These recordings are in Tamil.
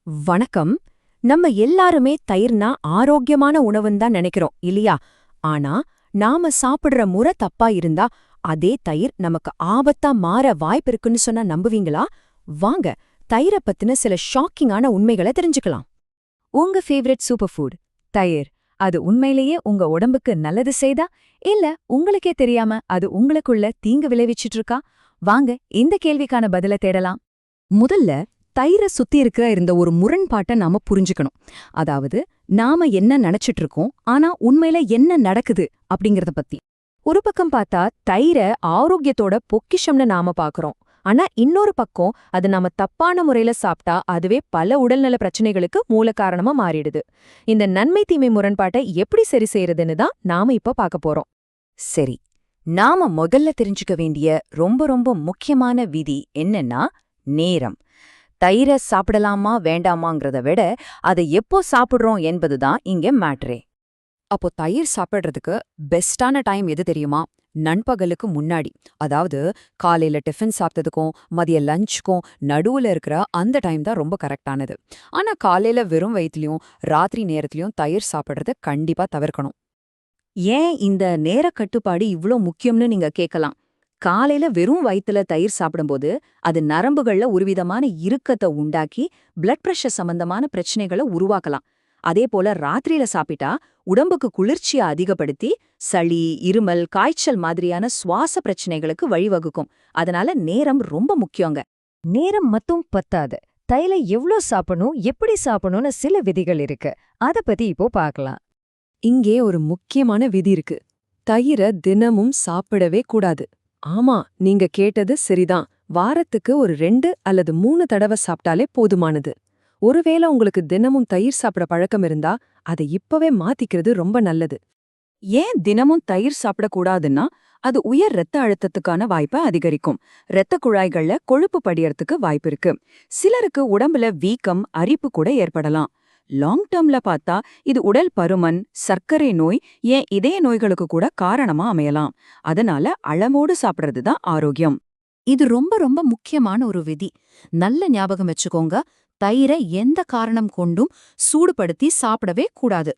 வணக்கம். நம்ம எல்லாருமே தயிர்னா ஆரோக்கியமான உணவுன்னு தான் நினைக்கிறோம் இல்லையா? ஆனா நாம சாப்பிடுற முறை தப்பா இருந்தா அதே தயிர் நமக்கு ஆபத்தா மாற வாய்ப்பு இருக்குன்னு சொன்னா நம்புவீங்களா? வாங்க, தயிர பத்தின சில ஷாக்கிங்கான உண்மைகளை தெரிஞ்சுக்கலாம். உங்க ஃபேவரட் சூப்பர் ஃபுட் தயிர். அது உண்மையிலேயே உங்க உடம்புக்கு நல்லது செய்தா, இல்ல உங்களுக்கே தெரியாம அது உங்களுக்குள்ள தீங்கு விளைவிச்சிட்டு இருக்கா? வாங்க இந்த கேள்விக்கான பதில தேடலாம். முதல்ல தயிர சுத்தி இருந்த ஒரு முரண்பாட்டை நாம புரிஞ்சுக்கணும். அதாவது, நாம என்ன நினைச்சிட்டு இருக்கோம், ஆனா உண்மையில என்ன நடக்குது அப்படிங்கறத பத்தி. ஒரு பக்கம் பார்த்தா தயிர ஆரோக்கியத்தோட பொக்கிஷம்னு நாம பாக்குறோம். ஆனா இன்னொரு பக்கம் அது நாம தப்பான முறையில சாப்பிட்டா அதுவே பல உடல்நல பிரச்சனைகளுக்கு மூல காரணமா மாறிடுது. இந்த நன்மை தீமை முரண்பாட்டை எப்படி சரி செய்யறதுன்னு தான் நாம இப்ப பார்க்க போறோம். சரி, நாம முதல்ல தெரிஞ்சுக்க வேண்டிய ரொம்ப ரொம்ப முக்கியமான விதி என்னன்னா நேரம். தயிர சாப்பிடலாமா வேண்டாமாங்கிறத விட அதை எப்போ சாப்பிடுறோம் என்பதுதான் இங்க மேட்ரே. அப்போ தயிர் சாப்பிடுறதுக்கு பெஸ்டான டைம் எது தெரியுமா? நண்பகலுக்கு முன்னாடி. அதாவது காலையில டிஃபன் சாப்பிட்டதுக்கும் மதிய லஞ்சுக்கும் நடுவுல இருக்கிற அந்த டைம் தான் ரொம்ப கரெக்டானது. ஆனா காலையில வெறும் வயிற்றுலயும் ராத்திரி நேரத்திலயும் தயிர் சாப்பிடுறத கண்டிப்பா தவிர்க்கணும். ஏன் இந்த நேர கட்டுப்பாடு இவ்ளோ முக்கியம்னு நீங்க கேட்கலாம். காலையில வெறும் வயித்துல தயிர் சாப்பிடும்போது அது நரம்புகள்ல ஒருவிதமான இறுக்கத்தை உண்டாக்கி பிளட் பிரஷர் சம்பந்தமான பிரச்சனைகளை உருவாக்கலாம். அதே போல ராத்திரியில சாப்பிட்டா உடம்புக்கு குளிர்ச்சியை அதிகப்படுத்தி சளி, இருமல், காய்ச்சல் மாதிரியான சுவாச பிரச்சனைகளுக்கு வழிவகுக்கும். அதனால நேரம் ரொம்ப முக்கியங்க. நேரம் மட்டும் பத்தாது. தயிர எவ்ளோ சாப்பிடணும், எப்படி சாப்பிடணும்னு சில விதிகள் இருக்கு. அத பத்தி இப்போ பார்க்கலாம். இங்கே ஒரு முக்கியமான விதி இருக்கு. தயிர தினமும் சாப்பிடவே கூடாது. ஆமா, நீங்க கேட்டது சரிதான். வாரத்துக்கு ஒரு 2 அல்லது 3 தடவை சாப்பிட்டாலே போதுமானது. ஒருவேளை உங்களுக்கு தினமும் தயிர் சாப்பிட பழக்கம் இருந்தா அதை இப்பவே மாத்திக்கிறது ரொம்ப நல்லது. ஏன் தினமும் தயிர் சாப்பிடக்கூடாதுன்னா, அது உயர் இரத்த அழுத்தத்துக்கான வாய்ப்பை அதிகரிக்கும். இரத்த குழாய்கள்ல கொழுப்பு படியறதுக்கு வாய்ப்பு இருக்கு. சிலருக்கு உடம்புல வீக்கம், அரிப்பு கூட ஏற்படலாம். லாங் டேர்ம்ல பார்த்தா இது உடல் பருமன், சர்க்கரை நோய், ஏன் இதய நோய்களுக்கு கூட காரணமா அமையலாம். அதனால அளவோடு சாப்பிடுறது தான் ஆரோக்கியம். இது ரொம்ப ரொம்ப முக்கியமான ஒரு விதி. நல்ல ஞாபகம் வச்சுக்கோங்க. தயிரை எந்த காரணம் கொண்டும் சூடுபடுத்தி சாப்பிடவே கூடாது.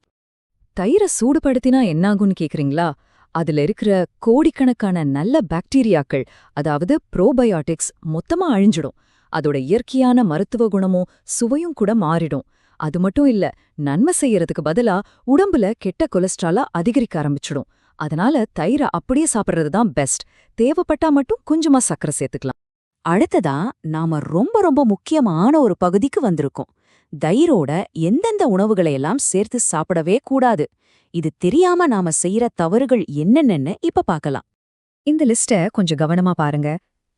தயிரை சூடுபடுத்தினா என்னாகும்னு கேக்குறீங்களா? அதுல இருக்கிற கோடிக்கணக்கான நல்ல பாக்டீரியாக்கள், அதாவது ப்ரோபயோட்டிக்ஸ் மொத்தமா அழிஞ்சிடும். அதோட இயற்கையான மருத்துவ குணமும் சுவையும் கூட மாறிடும். அது மட்டும் இல்ல, நன்மை செய்யறதுக்கு பதிலா உடம்புல கெட்ட கொலஸ்ட்ரால அதிகரிக்க ஆரம்பிச்சிடும். அதனால தயிரை அப்படியே சாப்பிடுறது தான் பெஸ்ட். தேவைப்பட்டா மட்டும் கொஞ்சமா சர்க்கரை சேர்த்துக்கலாம். அடுத்ததா நாம ரொம்ப ரொம்ப முக்கியமான ஒரு பகுதிக்கு வந்திருக்கோம். தயிரோட எந்தெந்த உணவுகளை எல்லாம் சேர்த்து சாப்பிடவே கூடாது. இது தெரியாம நாம செய்யற தவறுகள் என்னென்னு இப்ப பார்க்கலாம். இந்த லிஸ்ட கொஞ்சம் கவனமா பாருங்க.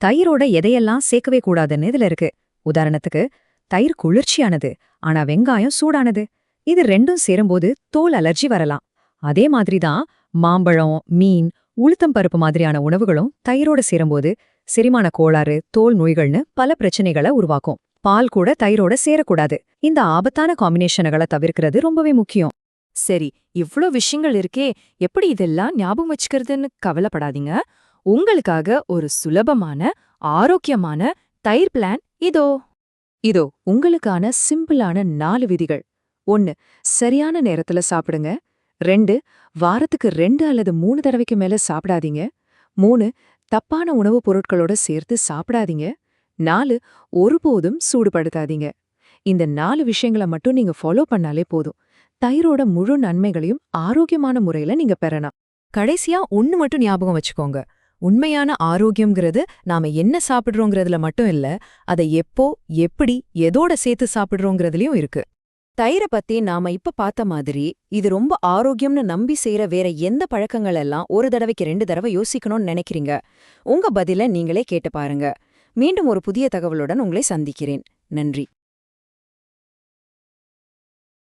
தயிரோட எதையெல்லாம் சேர்க்கவே கூடாதுன்னு இதுல இருக்கு. உதாரணத்துக்கு, தயிர் குளிர்ச்சியானது, ஆனா வெங்காயம் சூடானது. இது ரெண்டும் சேரும்போது தோல் அலர்ஜி வரலாம். அதே மாதிரிதான் மாம்பழம், மீன், உளுத்தம் பருப்பு மாதிரியான உணவுகளும் தயிரோட சேரும்போது செரிமான கோளாறு, தோல் நோய்கள்னு பல பிரச்சனைகளை உருவாக்கும். பால் கூட தயிரோட சேரக்கூடாது. இந்த ஆபத்தான காம்பினேஷன்களை தவிர்க்கிறது ரொம்பவே முக்கியம். சரி, இவ்ளோ விஷயங்கள் இருக்கே, எப்படி இதெல்லாம் ஞாபகம் வச்சுக்கிறதுன்னு கவலைப்படாதீங்க. உங்களுக்காக ஒரு சுலபமான, ஆரோக்கியமான தயிர் பிளான் இதோ உங்களுக்கான சிம்பிளான 4 விதிகள். 1. சரியான நேரத்துல சாப்பிடுங்க. 2. வாரத்துக்கு 2 அல்லது 3 தடவைக்கு மேல சாப்பிடாதீங்க. 3. தப்பான உணவுப் பொருட்களோட சேர்த்து சாப்பிடாதீங்க. 4. ஒருபோதும் சூடுபடுத்தாதீங்க. இந்த 4 விஷயங்களை மட்டும் நீங்க ஃபாலோ பண்ணாலே போதும். தயிரோட முழு நன்மைகளையும் ஆரோக்கியமான முறையில நீங்க பெறலாம். கடைசியா ஒன்னு மட்டும் ஞாபகம் வச்சுக்கோங்க. உண்மையான ஆரோக்கியம்ங்கிறது நாம என்ன சாப்பிடுறோங்கிறதுல மட்டும் இல்ல, அதை எப்போ, எப்படி, எதோட சேர்த்து சாப்பிடுறோங்கிறதுலயும் இருக்கு. தயிரை பத்தி நாம இப்ப பார்த்த மாதிரி இது ரொம்ப ஆரோக்கியம்னு நம்பி செய்யற வேற எந்த பழக்கங்கள் எல்லாம் ஒரு தடவைக்கு 2 தடவை யோசிக்கணும்னு நினைக்கிறீங்க? உங்க பதில நீங்களே கேட்டு பாருங்க. மீண்டும் ஒரு புதிய தகவலுடன் உங்களை சந்திக்கிறேன். நன்றி.